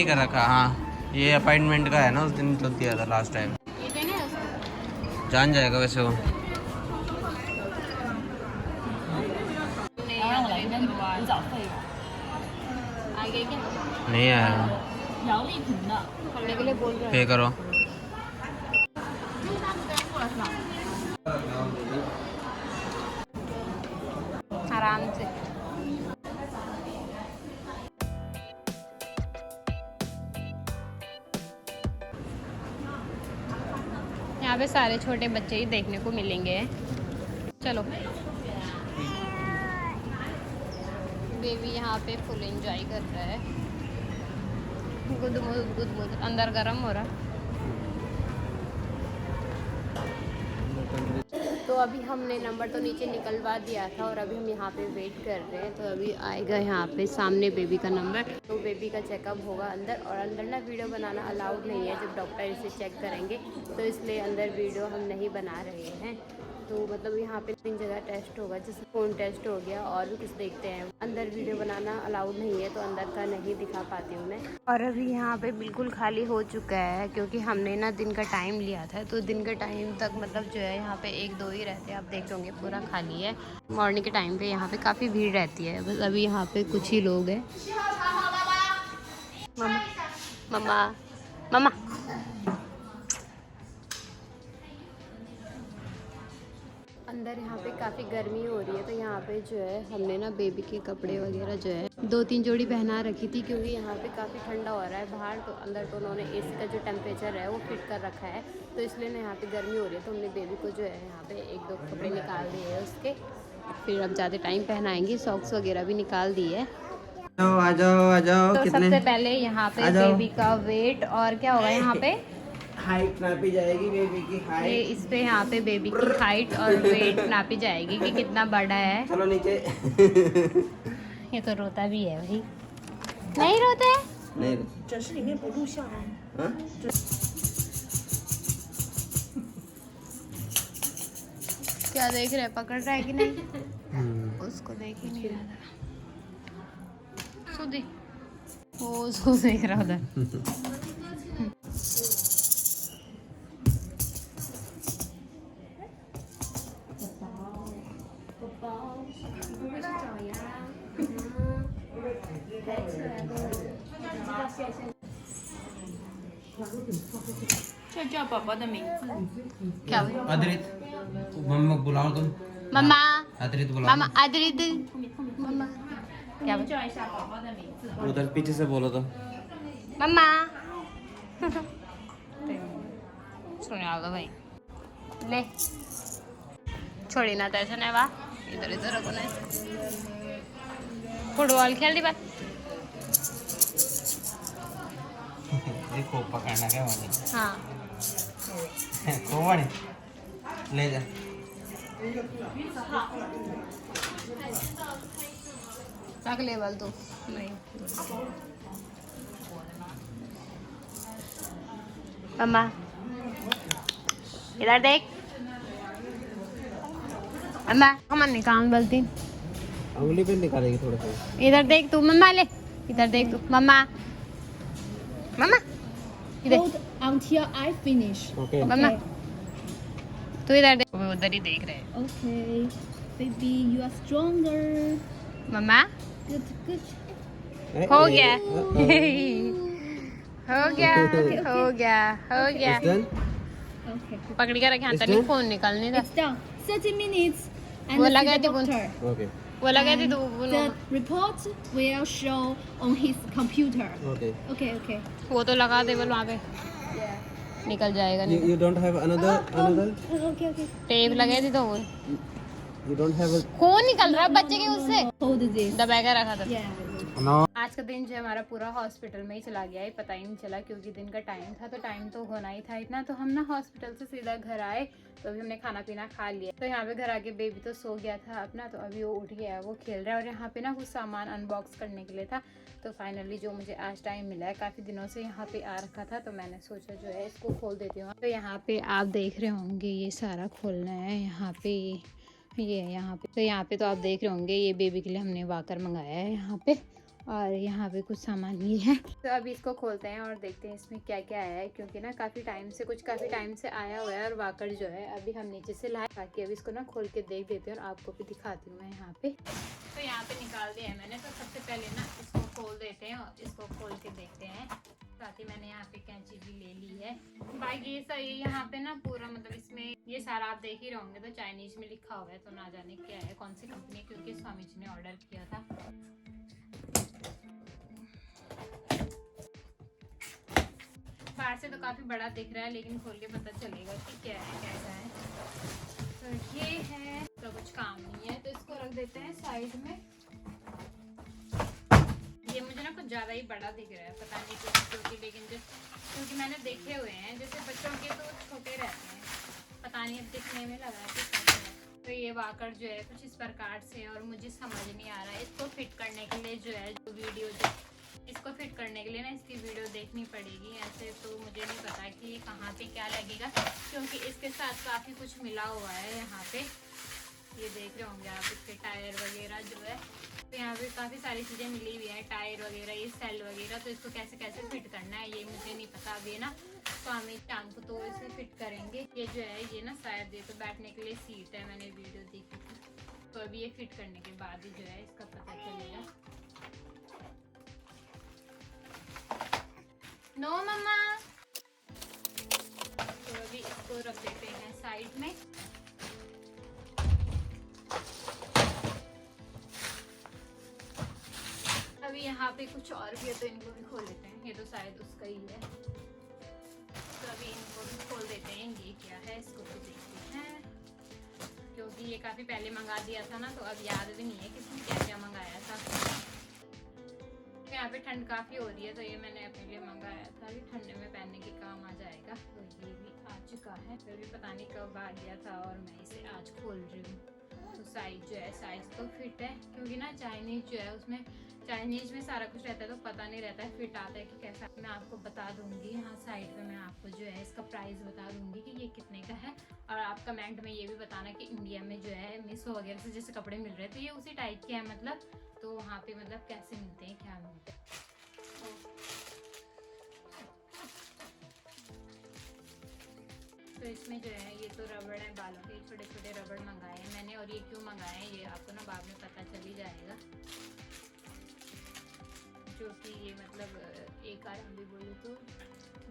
नहीं कर रखा। हाँ ये अपॉइंटमेंट का है ना, उस दिन तो दिया था लास्ट टाइम। जान जाएगा वैसे वो। नहीं आया। पे करो। आराम से। यहाँ पे सारे छोटे बच्चे ही देखने को मिलेंगे। चलो बेबी यहाँ पे फुल एंजॉय कर रहा है। गुद अंदर गरम हो रहा। तो अभी हमने नंबर तो नीचे निकलवा दिया था और अभी हम यहाँ पे वेट कर रहे हैं। तो अभी आएगा यहाँ पे सामने बेबी का नंबर, तो बेबी का चेकअप होगा अंदर। और अंदर ना वीडियो बनाना अलाउड नहीं है जब डॉक्टर इसे चेक करेंगे, तो इसलिए अंदर वीडियो हम नहीं बना रहे हैं। तो मतलब यहाँ पे 3 जगह टेस्ट होगा, जैसे खून टेस्ट हो गया और भी कुछ देखते हैं। अंदर वीडियो बनाना अलाउड नहीं है तो अंदर का नहीं दिखा पाती हूँ मैं। और अभी यहाँ पे बिल्कुल खाली हो चुका है क्योंकि हमने ना दिन का टाइम लिया था, तो दिन के टाइम तक मतलब जो है यहाँ पे 1-2 ही रहते हैं। आप देख लोगे पूरा खाली है। मॉर्निंग के टाइम पे यहाँ पे काफ़ी भीड़ रहती है, बस अभी यहाँ पे कुछ ही लोग हैं। मम्मा मम्मा मम्मा अंदर यहाँ पे काफ़ी गर्मी हो रही है, तो यहाँ पे जो है हमने ना बेबी के कपड़े वगैरह जो है 2-3 जोड़ी पहना रखी थी क्योंकि यहाँ पे काफ़ी ठंडा हो रहा है बाहर। तो अंदर तो उन्होंने एसी का जो टेम्परेचर है वो फिट कर रखा है, तो इसलिए ना यहाँ पे गर्मी हो रही है। तो हमने बेबी को जो है यहाँ पे 1-2 कपड़े निकाल दिए हैं उसके, फिर अब ज़्यादा टाइम पहनाएंगे। सॉक्स वगैरह भी निकाल दिए है। आ जाओ आ जाओ। तो सबसे पहले यहाँ पे बेबी का वेट और क्या होगा यहाँ पे हाइट नापी जाएगी बेबी की ये हाइट। इस पे यहाँ पे बेबी की हाइट और वेट नापी जाएगी कि कितना बड़ा है। चलो नीचे। ये तो रोता भी है भाई। नहीं रोता है। नहीं क्या देख रहे हैं, पकड़ रहा है कि नहीं? उसको देख ही नहीं रहा था। सुधी वो उसको देख रहा था। क्या हुआ? अदरित मम्मा बुलाओ तुम। मम्मा अदरित बुलाओ। मामा अदरिद मम्मा क्या उधर पीछे से बोलो तो। मम्मा सुने आओ भाई ले छोड़ी ना तैसे नहीं वाह इधर इधर रखो ना। फुटबॉल खेल दी बात। देखो पकड़ना क्या वाली। हाँ कोवानी ले जा। रख ले बल तू नहीं। मम्मा इधर देख। मम्मा हम निकाल बलती उंगली पे निकालेगी थोड़ा सा। इधर देख तू। मम्मा ले इधर देख तू। मम्मा मम्मा इधर until I finish. ओके मम्मा तू इधर देख। वो उधर ही देख रहे हैं। Okay, baby, you are stronger. Mamma Good, good. हो गया हो गया हो गया हो गया। Okay, पकड़ के रखे हाथ नहीं फोन निकालने था। it's done. 30 minutes. And वो see लगा the थी फोन। doctor. ओके वो लगा थी तो The report will show on his computer. Okay. Okay, okay. वो तो लगा दे बोल वहाँ पे निकल जाएगा नहीं। You don't have another Okay, okay. Tape लगे थी तो वो You don't have खून निकल रहा है बच्चे के उससे। Hold this. दबा के रखा था। Yeah. no। आज का दिन जो है हमारा पूरा हॉस्पिटल में ही चला गया है, पता ही नहीं चला क्योंकि दिन का टाइम था, तो टाइम तो होना ही था इतना। तो हम ना हॉस्पिटल से सीधा घर आए, तो अभी हमने खाना पीना खा लिया। तो यहाँ पे घर आके बेबी तो सो गया था अपना, तो अभी वो उठ गया है, वो खेल रहा है। और यहाँ पे ना कुछ सामान अनबॉक्स करने के लिए था, तो फाइनली जो मुझे आज टाइम मिला है, काफ़ी दिनों से यहाँ पे आ रखा था, तो मैंने सोचा जो है इसको खोल देती हूँ। तो यहाँ पे आप देख रहे होंगे ये सारा खोलना है यहाँ पे, ये यहाँ पे। तो यहाँ पे तो आप देख रहे होंगे ये बेबी के लिए हमने वाकर मंगाया है यहाँ पे। और यहाँ पे कुछ सामान भी है। तो अभी इसको खोलते हैं और देखते हैं इसमें क्या क्या आया है, क्योंकि ना काफ़ी टाइम से आया हुआ है और वाकर जो है अभी हम नीचे से लाए। बाकी अभी इसको ना खोल के देख देते हैं और आपको भी दिखाती हूँ मैं यहाँ पे। तो यहाँ पे निकाल दिया है मैंने। तो सबसे पहले ना इसको खोल देते हैं और इसको खोल के देखते हैं। साथ ही मैंने यहाँ पे कैंची भी ले ली है। बाकी ये सही यहाँ पे ना पूरा मतलब इसमें ये सारा आप देख ही रहे होंगे, तो चाइनीज में लिखा हुआ है, तो ना जाने क्या है, कौन सी कंपनी है, क्योंकि स्वामी जी ने ऑर्डर किया था। बाहर से तो काफी बड़ा दिख रहा है, लेकिन खोल के पता चलेगा कि क्या है कैसा है। तो ये है, तो कुछ काम नहीं है, तो इसको रख देते हैं साइड में। ये मुझे ना कुछ ज़्यादा ही बड़ा दिख रहा है, पता नहीं क्योंकि लेकिन क्योंकि मैंने देखे हुए हैं जैसे बच्चों के तो छोटे रहते हैं, पता नहीं अब दिखने में लगा कि कैसे है। तो ये वाकर जो है कुछ इस प्रकार से, और मुझे समझ नहीं आ रहा है इसको फिट करने के लिए जो है इसको फिट करने के लिए ना इसकी वीडियो देखनी पड़ेगी। ऐसे तो मुझे नहीं पता कि कहाँ पे क्या लगेगा, क्योंकि इसके साथ काफ़ी कुछ मिला हुआ है। यहाँ पे ये देख रहे होंगे आप, इसके टायर वगैरह जो है, तो यहाँ पे काफ़ी सारी चीज़ें मिली हुई हैं, टायर वगैरह, ये सेल वगैरह। तो इसको कैसे कैसे फिट करना है ये मुझे नहीं पता। अब ये ना स्वामी चांद को तो इसे फिट करेंगे। ये जो है ये ना शायद ये तो बैठने के लिए सीट है, मैंने वीडियो देखी थी। तो अभी ये फिट करने के बाद ही जो है इसका पता चलेगा। नो मम्मा। तो अभी इसको रख देते हैं साइड में। अभी यहाँ पे कुछ और भी है, तो इनको भी खोल लेते हैं। ये तो शायद उसका ही है, तो अभी इनको भी खोल देते हैं। ये क्या है इसको भी देखते हैं, क्योंकि ये काफ़ी पहले मंगा दिया था ना, तो अब याद भी नहीं है किसने क्या क्या मंगाया था। यहाँ पे ठंड काफ़ी हो रही है, तो ये मैंने अपने लिए मंगाया था, ये ठंडे में पहनने के काम आ जाएगा। तो ये भी आ चुका है, फिर भी पता नहीं कब आ गया था और मैं इसे आज खोल रही हूँ। तो साइज जो है, साइज तो फिट है, क्योंकि ना चाइनीज जो है उसमें चाइनीज में सारा कुछ रहता है, तो पता नहीं रहता है फिट आता है कि कैसा। मैं आपको बता दूंगी यहाँ साइड पे, मैं आपको जो है इसका प्राइस बता दूंगी कि ये कितने का है। और आप कमेंट में ये भी बताना कि इंडिया में जो है मीशो वगैरह से जैसे कपड़े मिल रहे हैं, तो ये उसी टाइप के हैं मतलब, तो वहाँ पे मतलब कैसे मिलते हैं, क्या मिलते हैं। तो इसमें जो है ये तो रबड़ है, बालों के छोटे छोटे रबड़ मंगाए हैं मैंने। और ये क्यों मंगाए हैं ये आपको ना बाद में पता चल ही जाएगा, जो कि ये मतलब एक आर हम भी बोले तो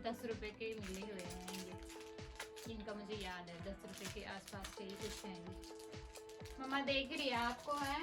10 रुपये के मिले हुए हैं ये। इनका मुझे याद है 10 रुपये के आसपास के ही कुछ हैं ये। मम्मा देख रही है आपको है।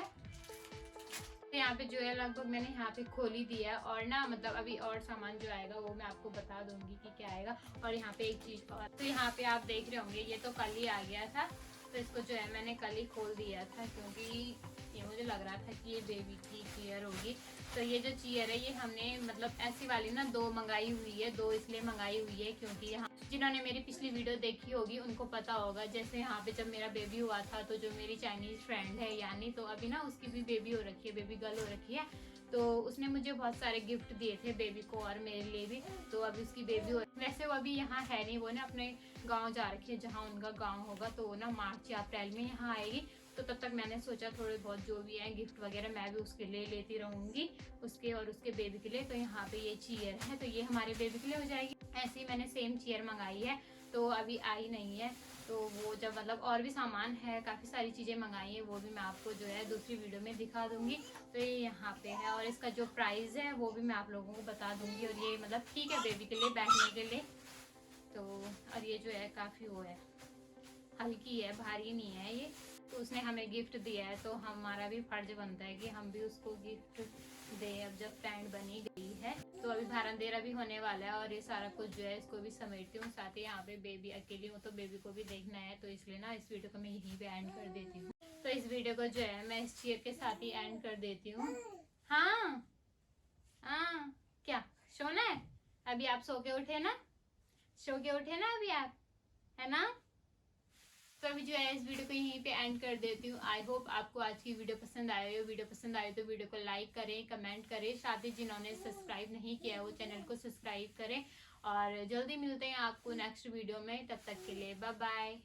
तो यहाँ पे जो है लगभग मैंने यहाँ पे खोल ही दिया, और ना मतलब अभी और सामान जो आएगा वो मैं आपको बता दूंगी कि क्या आएगा। और यहाँ पे एक चीज़ और, तो यहाँ पे आप देख रहे होंगे ये तो कल ही आ गया था, तो इसको जो है मैंने कल ही खोल दिया था, क्योंकि ये मुझे लग रहा था कि ये बेबी की चेयर होगी। तो ये जो चेयर है ये हमने मतलब ऐसी वाली ना 2 मंगाई हुई है। 2 इसलिए मंगाई हुई है क्योंकि यहाँ जिन्होंने मेरी पिछली वीडियो देखी होगी उनको पता होगा, जैसे यहाँ पे जब मेरा बेबी हुआ था, तो जो मेरी चाइनीज फ्रेंड है यानी, तो अभी ना उसकी भी बेबी हो रखी है, बेबी गर्ल हो रखी है। तो उसने मुझे बहुत सारे गिफ्ट दिए थे बेबी को और मेरे लिए भी। तो अभी उसकी बेबी हो, वैसे वो अभी यहाँ है नहीं, वो ना अपने गांव जा रखी है, जहाँ उनका गांव होगा, तो वो ना मार्च या अप्रैल में यहाँ आएगी। तो तब तक मैंने सोचा थोड़े बहुत जो भी है गिफ्ट वगैरह मैं भी उसके लिए लेती रहूँगी, उसके और उसके बेबी के लिए। तो यहाँ पे ये चेयर है, तो ये हमारे बेबी के लिए हो जाएगी। ऐसे ही मैंने सेम चेयर मंगाई है, तो अभी आई नहीं है। तो वो जब मतलब और भी सामान है, काफ़ी सारी चीज़ें मंगाई है, वो भी मैं आपको जो है दूसरी वीडियो में दिखा दूंगी। तो ये यहाँ पे है, और इसका जो प्राइस है वो भी मैं आप लोगों को बता दूंगी। और ये मतलब ठीक है बेबी के लिए बैठने के लिए। तो और ये जो है काफ़ी वो है, हल्की है, भारी नहीं है ये। तो उसने हमें गिफ्ट दिया है, तो हमारा भी फर्ज बनता है कि हम भी उसको गिफ्ट दें। अब जब फ्रेंड बनी गई है, तो अभी भारंदेरा भी होने वाला है, और ये सारा कुछ जो है इसको भी समेटती हूँ। साथ ही यहाँ पे बेबी अकेली हूँ, तो बेबी को भी देखना है, तो इसलिए ना इस वीडियो को मैं यहीं पे एंड कर देती हूँ। तो इस वीडियो को जो है मैं इस चेयर के साथ ही एंड कर देती हूँ। हाँ हाँ, क्या सोना है? अभी आप सो के उठे ना, सो के उठे ना अभी आप, है ना? तो अभी जो है इस वीडियो को यहीं पे एंड कर देती हूँ। आई होप आपको आज की वीडियो पसंद आई हो। वीडियो पसंद आई तो वीडियो को लाइक करें, कमेंट करें, साथ ही जिन्होंने सब्सक्राइब नहीं किया वो चैनल को सब्सक्राइब करें। और जल्दी मिलते हैं आपको नेक्स्ट वीडियो में, तब तक के लिए बाय बाय।